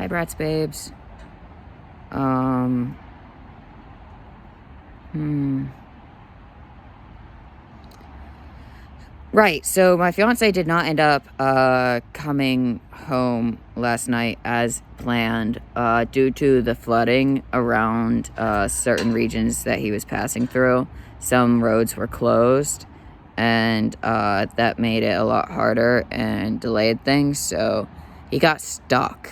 Hi, Bratz babes. Right, so my fiance did not end up coming home last night as planned due to the flooding around certain regions that he was passing through. Some roads were closed, and that made it a lot harder and delayed things. So he got stuck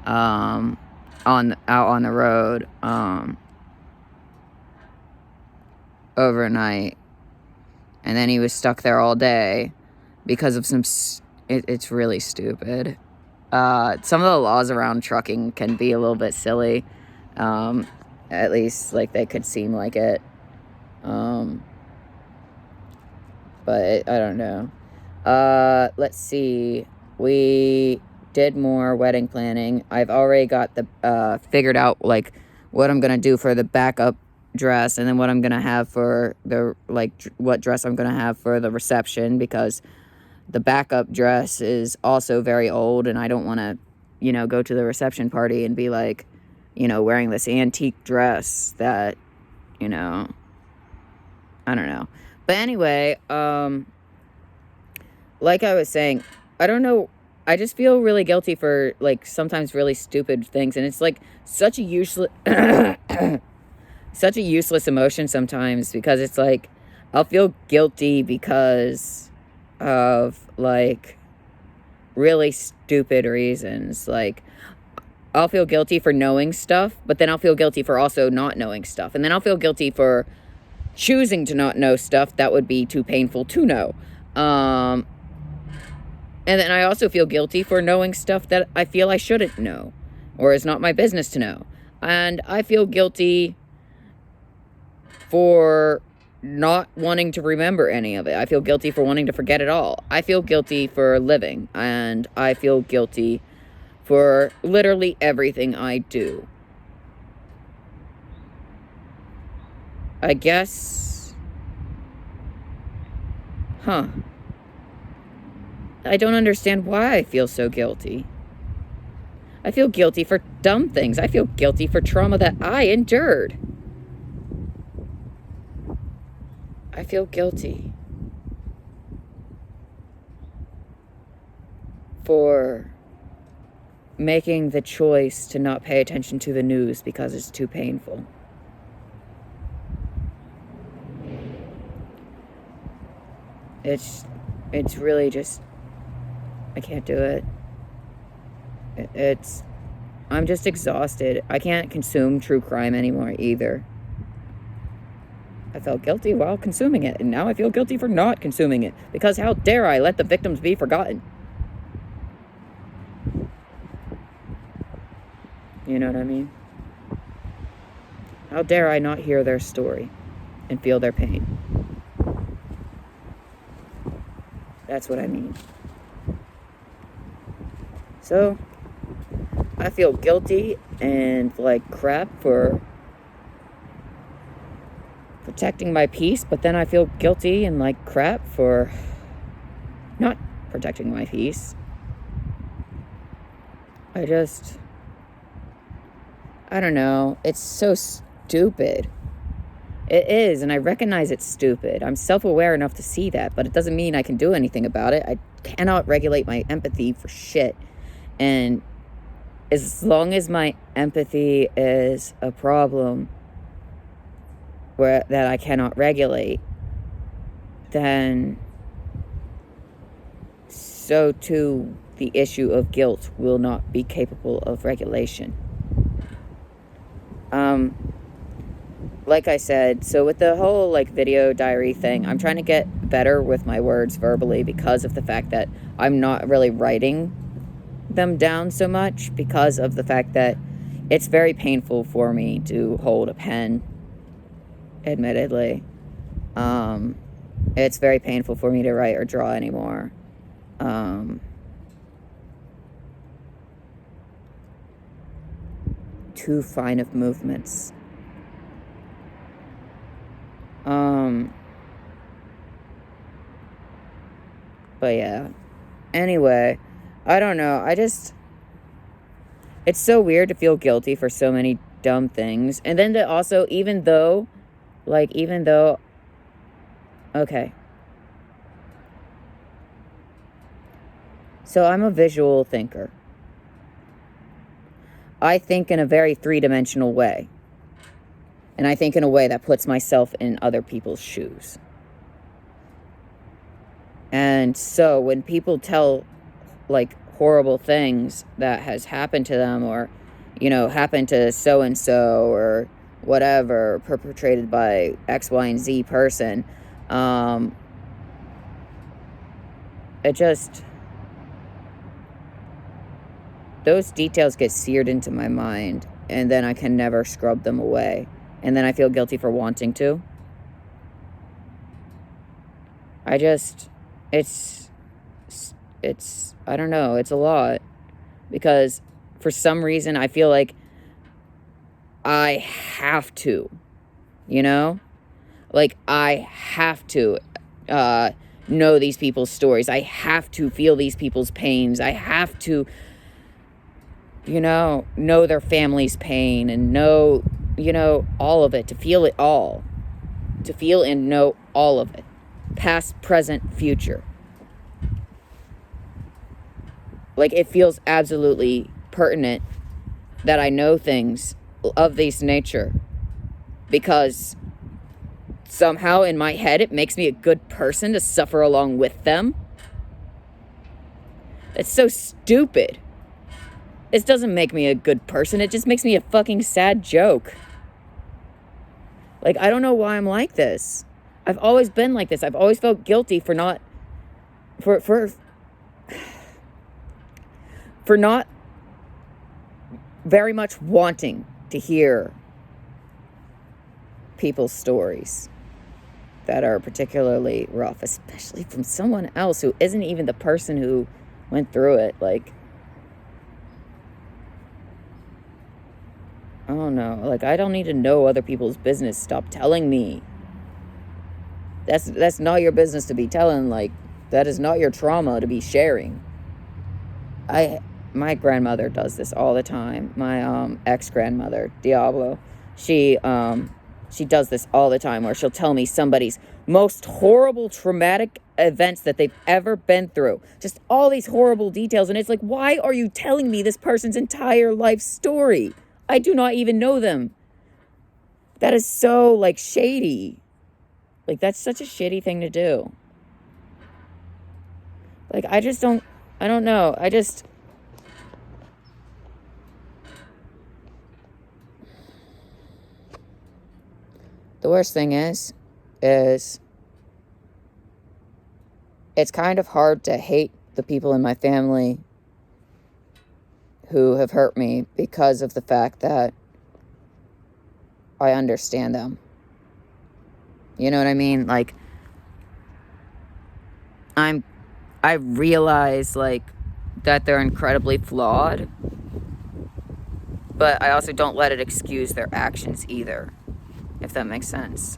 out on the road overnight. And then he was stuck there all day because of some... It's really stupid. Some of the laws around trucking can be a little bit silly. At least, like, they could seem like it. But I don't know. Let's see. We did more wedding planning. I've already got the figured out, like, what I'm going to do for the backup dress, and then what I'm gonna have for the what dress I'm gonna have for the reception, because the backup dress is also very old, and I don't want to, go to the reception party and be like, wearing this antique dress that, I don't know. But anyway, like I was saying, I don't know. I just feel really guilty for, like, sometimes really stupid things, and it's like such a useless such a useless emotion sometimes, because it's like I'll feel guilty because of, like, really stupid reasons. Like, I'll feel guilty for knowing stuff, but then I'll feel guilty for also not knowing stuff. And then I'll feel guilty for choosing to not know stuff that would be too painful to know. And then I also feel guilty for knowing stuff that I feel I shouldn't know, or is not my business to know. And I feel guilty for not wanting to remember any of it. I feel guilty for wanting to forget it all. I feel guilty for living, and I feel guilty for literally everything I do. I guess... I don't understand why I feel so guilty. I feel guilty for dumb things. I feel guilty for trauma that I endured. I feel guilty for making the choice to not pay attention to the news because it's too painful. It's really just, I can't do it. I'm just exhausted. I can't consume true crime anymore either. I felt guilty while consuming it, and now I feel guilty for not consuming it, because how dare I let the victims be forgotten? You know what I mean? How dare I not hear their story and feel their pain? That's what I mean. So, I feel guilty and like crap for protecting my peace, but then I feel guilty and like crap for not protecting my peace. I don't know. It's so stupid. It is, and I recognize it's stupid. I'm self-aware enough to see that, but it doesn't mean I can do anything about it. I cannot regulate my empathy for shit. And as long as my empathy is a problem that I cannot regulate, then so too the issue of guilt will not be capable of regulation. Like I said, so with the whole like video diary thing, I'm trying to get better with my words verbally because of the fact that I'm not really writing them down so much, because of the fact that it's very painful for me to hold a pen, admittedly. It's very painful for me to write or draw anymore. Too fine of movements. But yeah. Anyway, I don't know. It's so weird to feel guilty for so many dumb things. And then to also, even though, okay. So I'm a visual thinker. I think in a very three-dimensional way. And I think in a way that puts myself in other people's shoes. And so when people tell, like, horrible things that has happened to them, or, you know, happened to so-and-so, or whatever, perpetrated by X, Y, and Z person, it just, those details get seared into my mind, and then I can never scrub them away. And then I feel guilty for wanting to. It's, I don't know, it's a lot. Because for some reason, I feel like I have to, you know? Like, I have to know these people's stories. I have to feel these people's pains. I have to, you know their family's pain, and know, all of it, to feel it all. To feel and know all of it. Past, present, future. Like, it feels absolutely pertinent that I know things of this nature, because somehow in my head it makes me a good person to suffer along with them. That's so stupid. This doesn't make me a good person. It just makes me a fucking sad joke. Like, I don't know why I'm like this. I've always been like this. I've always felt guilty for not very much wanting to hear people's stories that are particularly rough, especially from someone else who isn't even the person who went through it. Like, I don't know. Like, I don't need to know other people's business. Stop telling me. That's not your business to be telling. Like, that is not your trauma to be sharing. My grandmother does this all the time. My ex-grandmother, Diablo, she does this all the time, where she'll tell me somebody's most horrible traumatic events that they've ever been through. Just all these horrible details. And it's like, why are you telling me this person's entire life story? I do not even know them. That is so, like, shady. Like, that's such a shitty thing to do. Like, I don't know. The worst thing is it's kind of hard to hate the people in my family who have hurt me, because of the fact that I understand them. You know what I mean? Like, I realize, like, that they're incredibly flawed, but I also don't let it excuse their actions either, if that makes sense.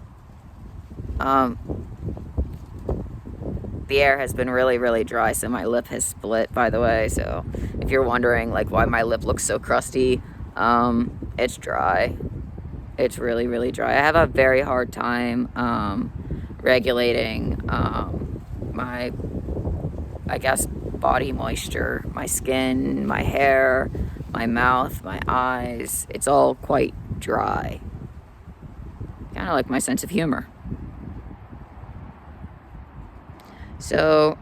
The air has been really, really dry, so my lip has split, by the way. So if you're wondering, like, why my lip looks so crusty, it's dry. It's really, really dry. I have a very hard time regulating my, I guess, body moisture, my skin, my hair, my mouth, my eyes. It's all quite dry. Kind of like my sense of humor. So,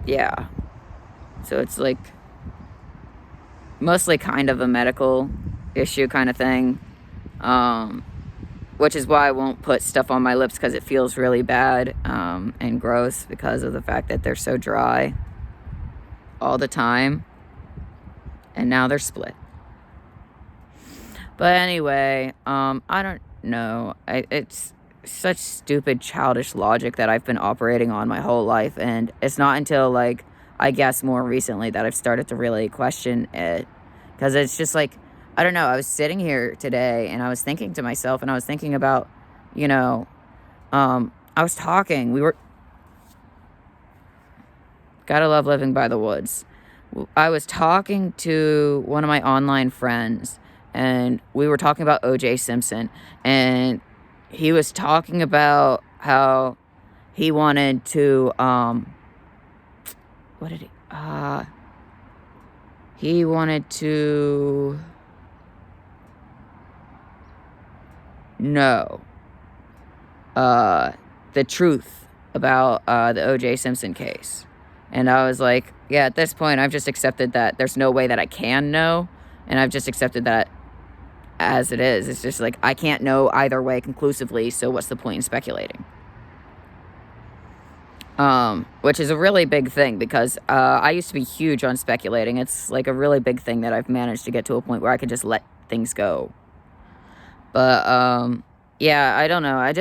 yeah. So it's like mostly kind of a medical issue kind of thing. Which is why I won't put stuff on my lips, because it feels really bad and gross, because of the fact that they're so dry all the time. And now they're split. But anyway, I don't know. It's such stupid, childish logic that I've been operating on my whole life. And it's not until, like, I guess more recently that I've started to really question it. Because it's just like, I don't know. I was sitting here today and I was thinking to myself, and I was thinking about, I was talking. Gotta love living by the woods. I was talking to one of my online friends, and we were talking about O.J. Simpson, and he was talking about how he wanted to, what did he wanted to know, the truth about, the O.J. Simpson case. And I was like, yeah, at this point, I've just accepted that there's no way that I can know. And I've just accepted that as it is. It's just like, I can't know either way conclusively, so what's the point in speculating? Which is a really big thing, because I used to be huge on speculating. It's like a really big thing that I've managed to get to a point where I can just let things go. But, yeah, I don't know.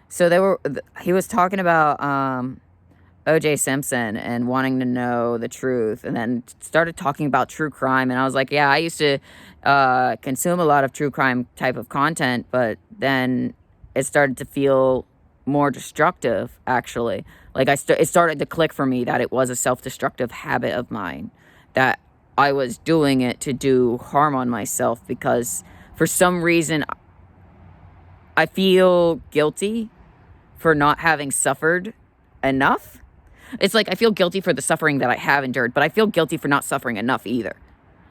So he was talking about, O.J. Simpson and wanting to know the truth, and then started talking about true crime. And I was like, yeah, I used to consume a lot of true crime type of content, but then it started to feel more destructive, actually. Like, it started to click for me that it was a self-destructive habit of mine, that I was doing it to do harm on myself, because for some reason I feel guilty for not having suffered enough. It's like I feel guilty for the suffering that I have endured, but I feel guilty for not suffering enough either.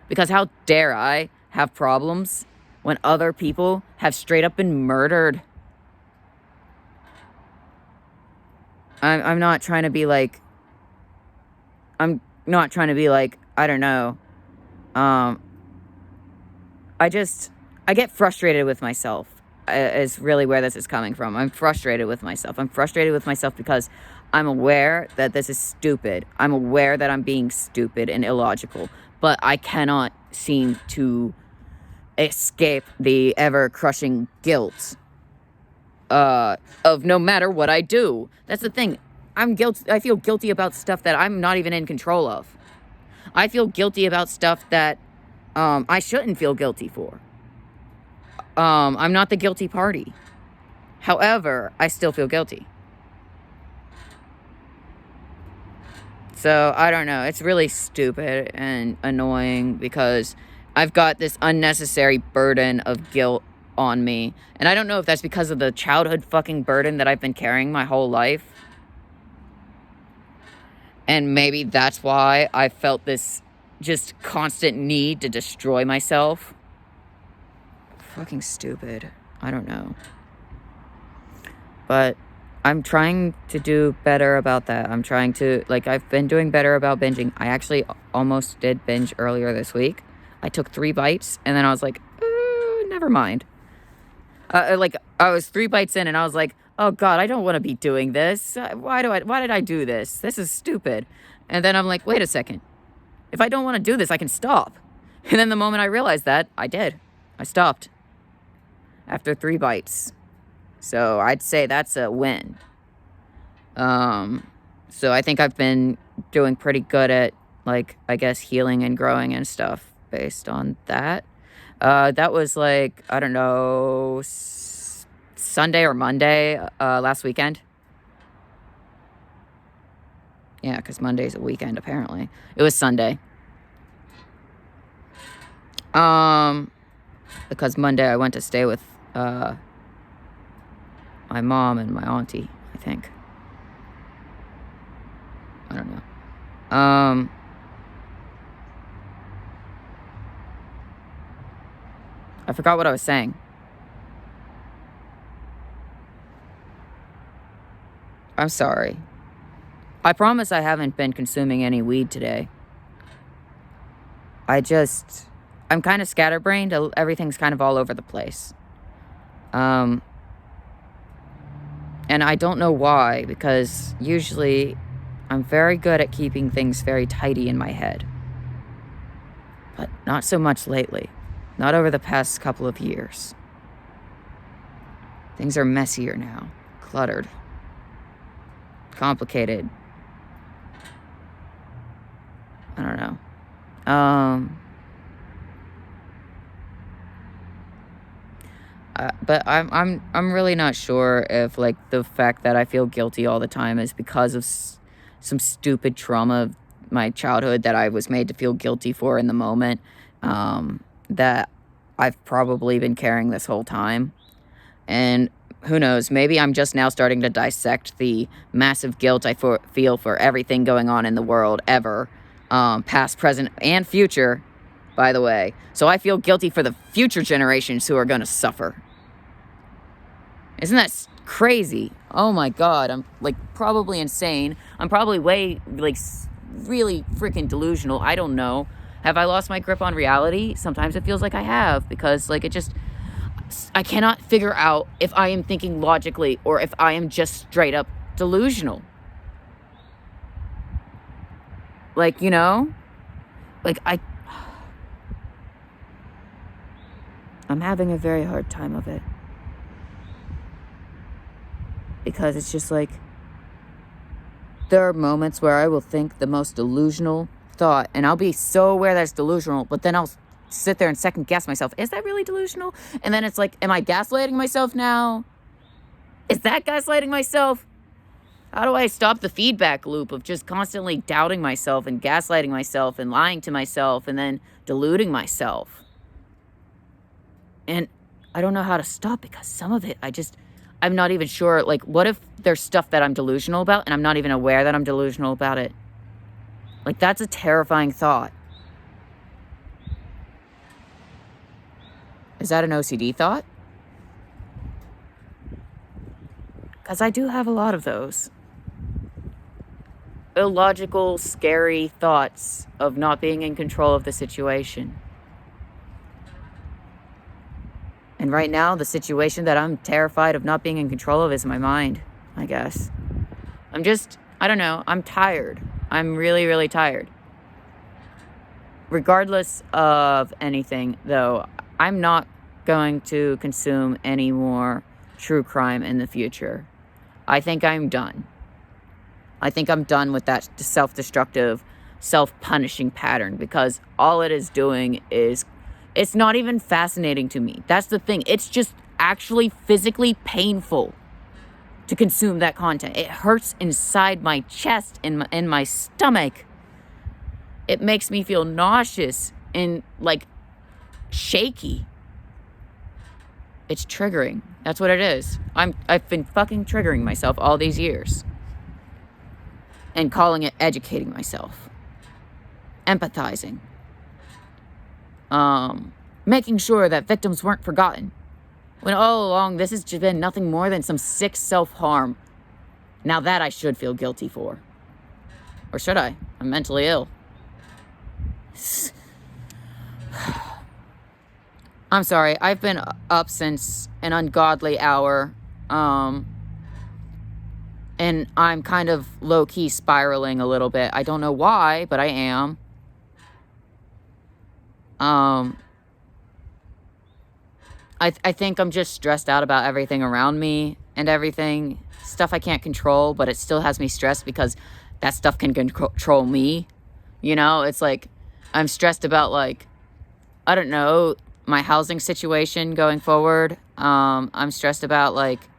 Because how dare I have problems when other people have straight up been murdered? I'm not trying to be like, I don't know. I get frustrated with myself, is really where this is coming from. I'm frustrated with myself. I'm frustrated with myself because I'm aware that this is stupid. I'm aware that I'm being stupid and illogical, but I cannot seem to escape the ever-crushing guilt of no matter what I do. That's the thing. I feel guilty about stuff that I'm not even in control of. I feel guilty about stuff that I shouldn't feel guilty for. I'm not the guilty party. However, I still feel guilty. So, I don't know. It's really stupid and annoying, because I've got this unnecessary burden of guilt on me. And I don't know if that's because of the childhood fucking burden that I've been carrying my whole life. And maybe that's why I felt this just constant need to destroy myself. Fucking stupid. I don't know. But I'm trying to do better about that. I'm trying to, like, I've been doing better about binging. I actually almost did binge earlier this week. I took 3 bites, and then I was like, never mind. Like, I was 3 bites in, and I was like, oh God, I don't want to be doing this. Why did I do this? This is stupid. And then I'm like, wait a second. If I don't want to do this, I can stop. And then the moment I realized that, I did. I stopped. After 3 bites. So I'd say that's a win. So I think I've been doing pretty good at, like, I guess, healing and growing and stuff based on that. That was like, I don't know, Sunday or Monday, last weekend. Yeah, because Monday's a weekend, apparently. It was Sunday. Because Monday I went to stay with, my mom and my auntie, I think. I don't know. I forgot what I was saying. I'm sorry. I promise I haven't been consuming any weed today. I'm kind of scatterbrained. Everything's kind of all over the place. And I don't know why, because usually I'm very good at keeping things very tidy in my head. But not so much lately. Not over the past couple of years. Things are messier now. Cluttered. Complicated. I don't know. But I'm really not sure if, like, the fact that I feel guilty all the time is because of some stupid trauma of my childhood that I was made to feel guilty for in the moment, that I've probably been carrying this whole time. And who knows, maybe I'm just now starting to dissect the massive guilt I feel for everything going on in the world ever, past, present, and future, by the way. So I feel guilty for the future generations who are going to suffer. Isn't that crazy? Oh my God, I'm like probably insane. I'm probably way, like, really freaking delusional. I don't know. Have I lost my grip on reality? Sometimes it feels like I have, because like I cannot figure out if I am thinking logically or if I am just straight up delusional. Like, you know, like I'm having a very hard time of it. Because it's just like, there are moments where I will think the most delusional thought, and I'll be so aware that it's delusional, but then I'll sit there and second guess myself. Is that really delusional? And then it's like, am I gaslighting myself now? Is that gaslighting myself? How do I stop the feedback loop of just constantly doubting myself and gaslighting myself and lying to myself and then deluding myself? And I don't know how to stop, because some of it, I'm not even sure. Like, what if there's stuff that I'm delusional about and I'm not even aware that I'm delusional about it? Like, that's a terrifying thought. Is that an OCD thought? Because I do have a lot of those. Illogical, scary thoughts of not being in control of the situation. And right now, the situation that I'm terrified of not being in control of is my mind, I guess. I don't know, I'm tired. I'm really, really tired. Regardless of anything, though, I'm not going to consume any more true crime in the future. I think I'm done. I think I'm done with that self-destructive, self-punishing pattern, because all it is doing is, it's not even fascinating to me. That's the thing. It's just actually physically painful to consume that content. It hurts inside my chest, in my stomach. It makes me feel nauseous and like shaky. It's triggering. That's what it is. I've been fucking triggering myself all these years. And calling it educating myself. Empathizing. Making sure that victims weren't forgotten. When all along this has just been nothing more than some sick self-harm. Now that I should feel guilty for. Or should I? I'm mentally ill. I'm sorry, I've been up since an ungodly hour, and I'm kind of low-key spiraling a little bit. I don't know why, but I am. I think I'm just stressed out about everything around me and everything. Stuff I can't control, but it still has me stressed because that stuff can control me. You know, it's like, I'm stressed about, like, I don't know, my housing situation going forward. I'm stressed about, like,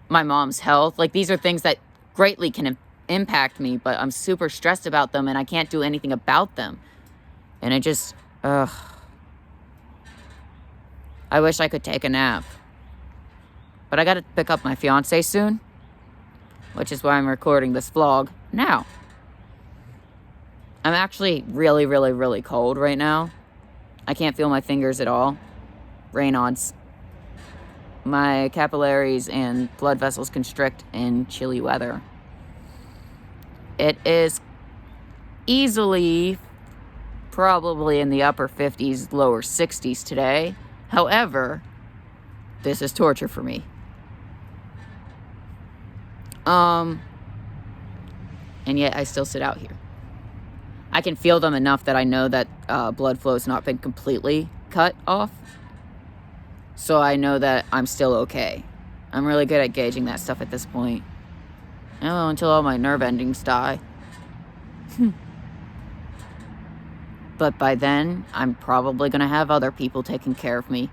my mom's health. Like, these are things that greatly can impact me, but I'm super stressed about them and I can't do anything about them. And it just, I wish I could take a nap. But I gotta pick up my fiance soon, which is why I'm recording this vlog now. I'm actually really, really, really cold right now. I can't feel my fingers at all. Raynaud's. My capillaries and blood vessels constrict in chilly weather. It is easily probably in the upper 50s, lower 60s today. However, this is torture for me. And yet I still sit out here. I can feel them enough that I know that blood flow has not been completely cut off. So I know that I'm still okay. I'm really good at gauging that stuff at this point. Oh, until all my nerve endings die. But by then, I'm probably going to have other people taking care of me.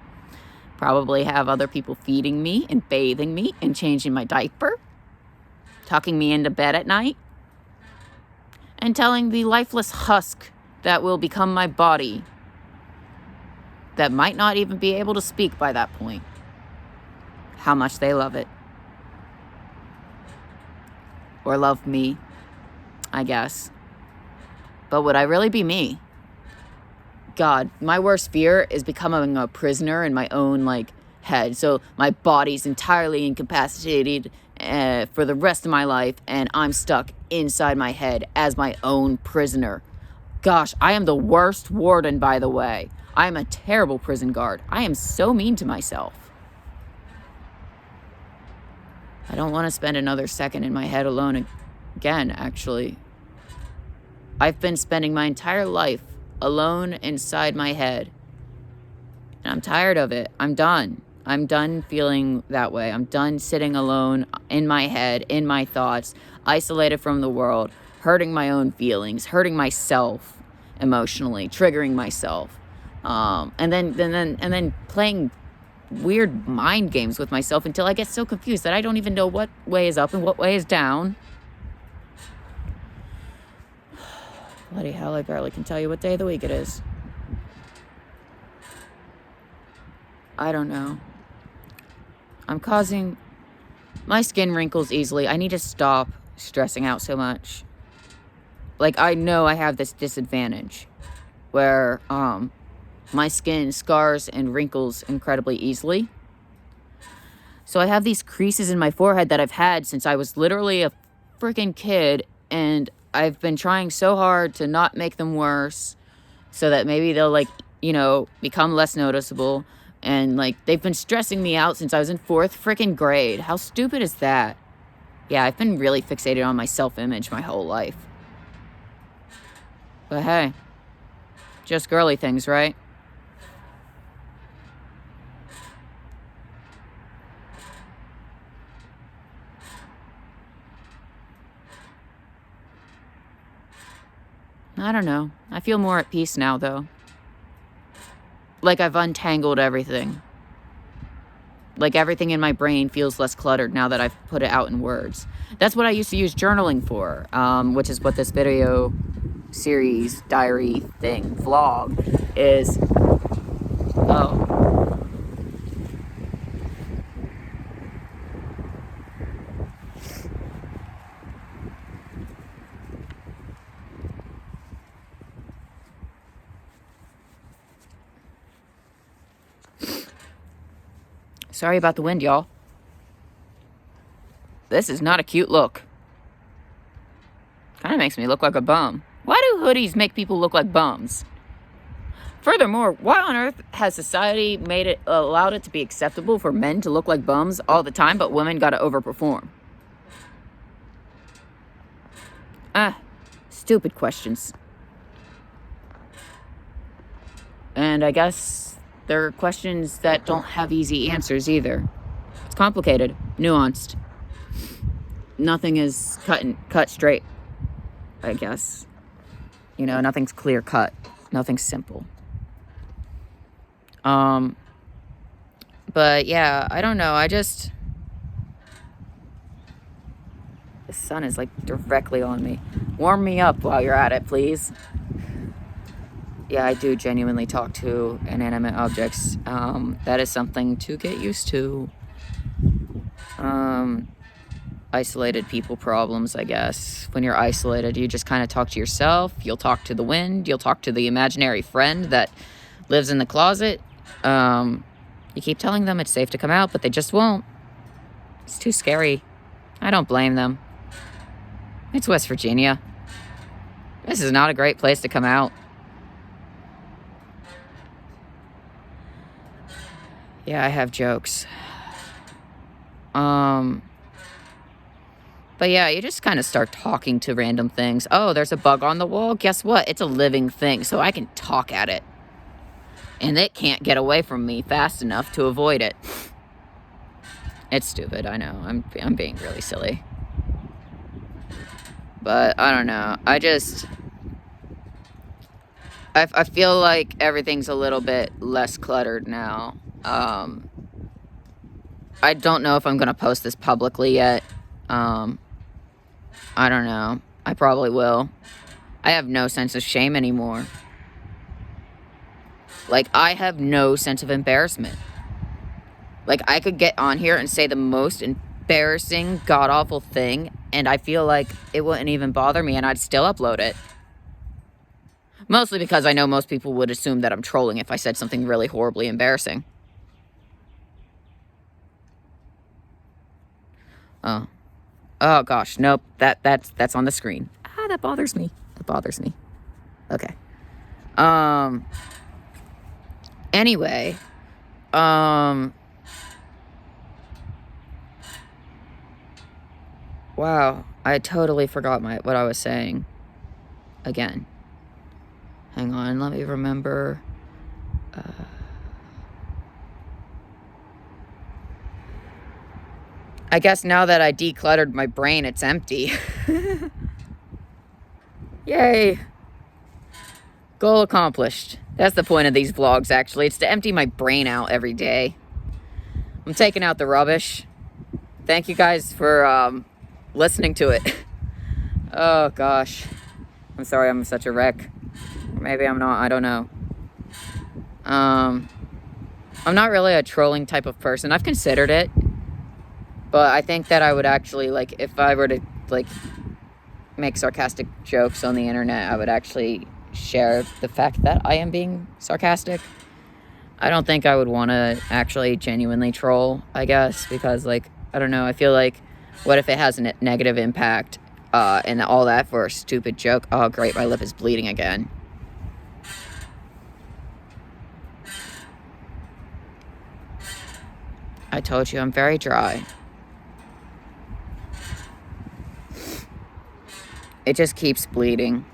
Probably have other people feeding me and bathing me and changing my diaper. Tucking me into bed at night. and telling the lifeless husk that will become my body, that might not even be able to speak by that point, how much they love it. Or love me, I guess. But would I really be me? God, my worst fear is becoming a prisoner in my own, head. So my body's entirely incapacitated for the rest of my life, and I'm stuck inside my head as my own prisoner. Gosh, I am the worst warden, by the way. I am a terrible prison guard. I am so mean to myself. I don't want to spend another second in my head alone again, actually. I've been spending my entire life alone inside my head. And I'm tired of it. I'm done. I'm done feeling that way. I'm done sitting alone in my head, in my thoughts, isolated from the world, hurting my own feelings, hurting myself emotionally, triggering myself. And then playing weird mind games with myself until I get so confused that I don't even know what way is up and what way is down. Bloody hell, I barely can tell you what day of the week it is. I don't know. I'm causing my skin wrinkles easily. I need to stop stressing out so much. I know I have this disadvantage where my skin scars and wrinkles incredibly easily. So I have these creases in my forehead that I've had since I was literally a freaking kid, and I've been trying so hard to not make them worse so that maybe they'll become less noticeable. And they've been stressing me out since I was in 4th freaking grade. How stupid is that? Yeah, I've been really fixated on my self-image my whole life. But hey, just girly things, right? I don't know. I feel more at peace now, though. I've untangled everything. Everything in my brain feels less cluttered now that I've put it out in words. That's what I used to use journaling for, which is what this video series, diary thing, vlog is. Oh. Sorry about the wind, y'all. This is not a cute look. Kind of makes me look like a bum. Why do hoodies make people look like bums? Furthermore, why on earth has society allowed it to be acceptable for men to look like bums all the time, but women gotta overperform? Stupid questions. And I guess there are questions that don't have easy answers either. It's complicated, nuanced. Nothing is cut straight, I guess. Nothing's clear cut. Nothing's simple. But yeah, I don't know. The sun is directly on me. Warm me up while you're at it, please. Yeah, I do genuinely talk to inanimate objects. That is something to get used to. Isolated people problems, I guess. When you're isolated, you just kind of talk to yourself. You'll talk to the wind. You'll talk to the imaginary friend that lives in the closet. You keep telling them it's safe to come out, but they just won't. It's too scary. I don't blame them. It's West Virginia. This is not a great place to come out. Yeah, I have jokes. But yeah, you just kind of start talking to random things. Oh, there's a bug on the wall. Guess what? It's a living thing, so I can talk at it. And it can't get away from me fast enough to avoid it. It's stupid, I know. I'm being really silly. But I don't know. I feel like everything's a little bit less cluttered now. I don't know if I'm going to post this publicly yet. I don't know. I probably will. I have no sense of shame anymore. Like, I have no sense of embarrassment. Like, I could get on here and say the most embarrassing, god-awful thing, and I feel like it wouldn't even bother me, and I'd still upload it. Mostly because I know most people would assume that I'm trolling if I said something really horribly embarrassing. Oh. Oh, gosh. Nope. That's on the screen. Ah, that bothers me. That bothers me. Okay. Anyway. Wow. I totally forgot what I was saying. Again. Hang on. Let me remember. I guess now that I decluttered my brain, it's empty. Yay. Goal accomplished. That's the point of these vlogs, actually. It's to empty my brain out every day. I'm taking out the rubbish. Thank you guys for listening to it. Oh, gosh. I'm sorry I'm such a wreck. Maybe I'm not. I don't know. I'm not really a trolling type of person. I've considered it. But I think that I would actually, like, if I were to, like, make sarcastic jokes on the internet, I would actually share the fact that I am being sarcastic. I don't think I would want to actually genuinely troll, I guess, because, like, I don't know, I feel like, what if it has a negative impact, and all that for a stupid joke? Oh, great, my lip is bleeding again. I told you, I'm very dry. It just keeps bleeding.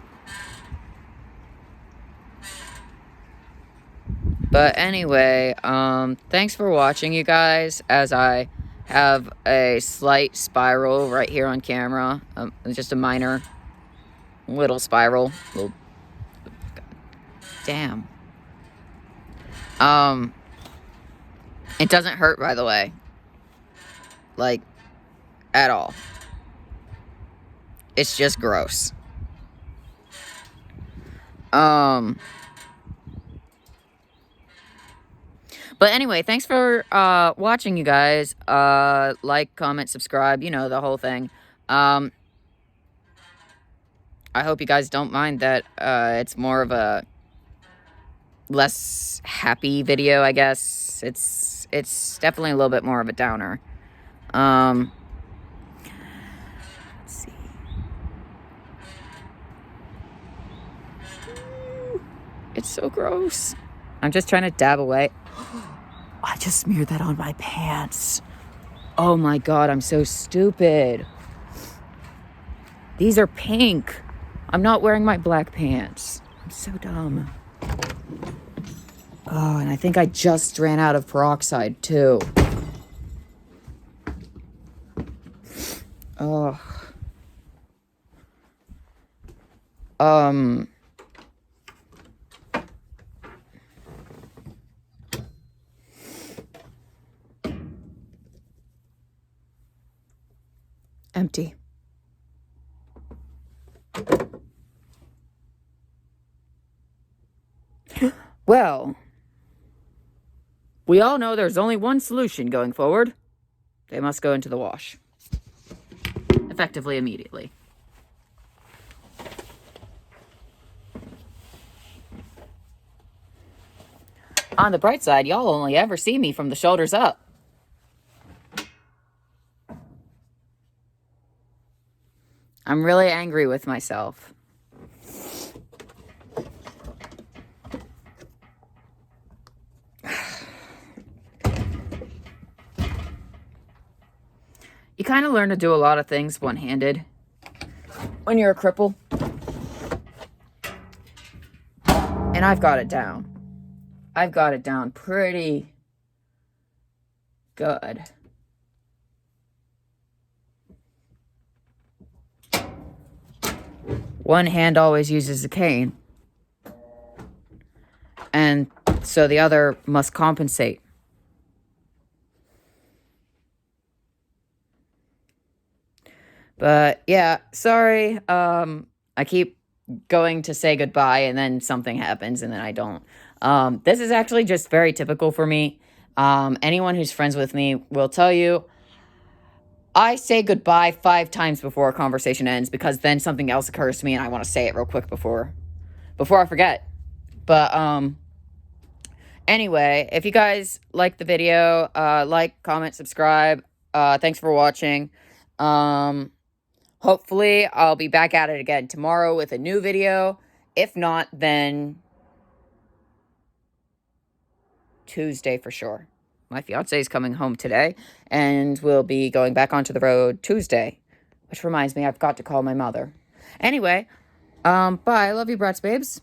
But anyway, thanks for watching, you guys, as I have a slight spiral right here on camera. Just a minor little spiral. Damn. It doesn't hurt, by the way. Like, at all. It's just gross. But anyway, thanks for watching, you guys. Like, comment, subscribe, you know, the whole thing. I hope you guys don't mind that it's more of a less happy video, I guess. It's definitely a little bit more of a downer. Let's see. It's so gross. I'm just trying to dab away. I just smeared that on my pants. Oh my god, I'm so stupid. These are pink. I'm not wearing my black pants. I'm so dumb. Oh, and I think I just ran out of peroxide, too. Oh. Empty. Well, we all know there's only one solution going forward. They must go into the wash. Effectively, immediately. On the bright side, y'all only ever see me from the shoulders up. I'm really angry with myself. You kind of learn to do a lot of things one-handed when you're a cripple. And I've got it down. I've got it down pretty good. One hand always uses a cane. And so the other must compensate. But yeah, sorry. I keep going to say goodbye and then something happens and then I don't. This is actually just very typical for me. Anyone who's friends with me will tell you I say goodbye 5 times before a conversation ends because then something else occurs to me and I want to say it real quick before I forget. But anyway, if you guys like the video, like, comment, subscribe. Thanks for watching. Hopefully I'll be back at it again tomorrow with a new video. If not, then Tuesday for sure. My fiance is coming home today, and we'll be going back onto the road Tuesday. Which reminds me, I've got to call my mother. Anyway, bye. I love you, Bratz Babes.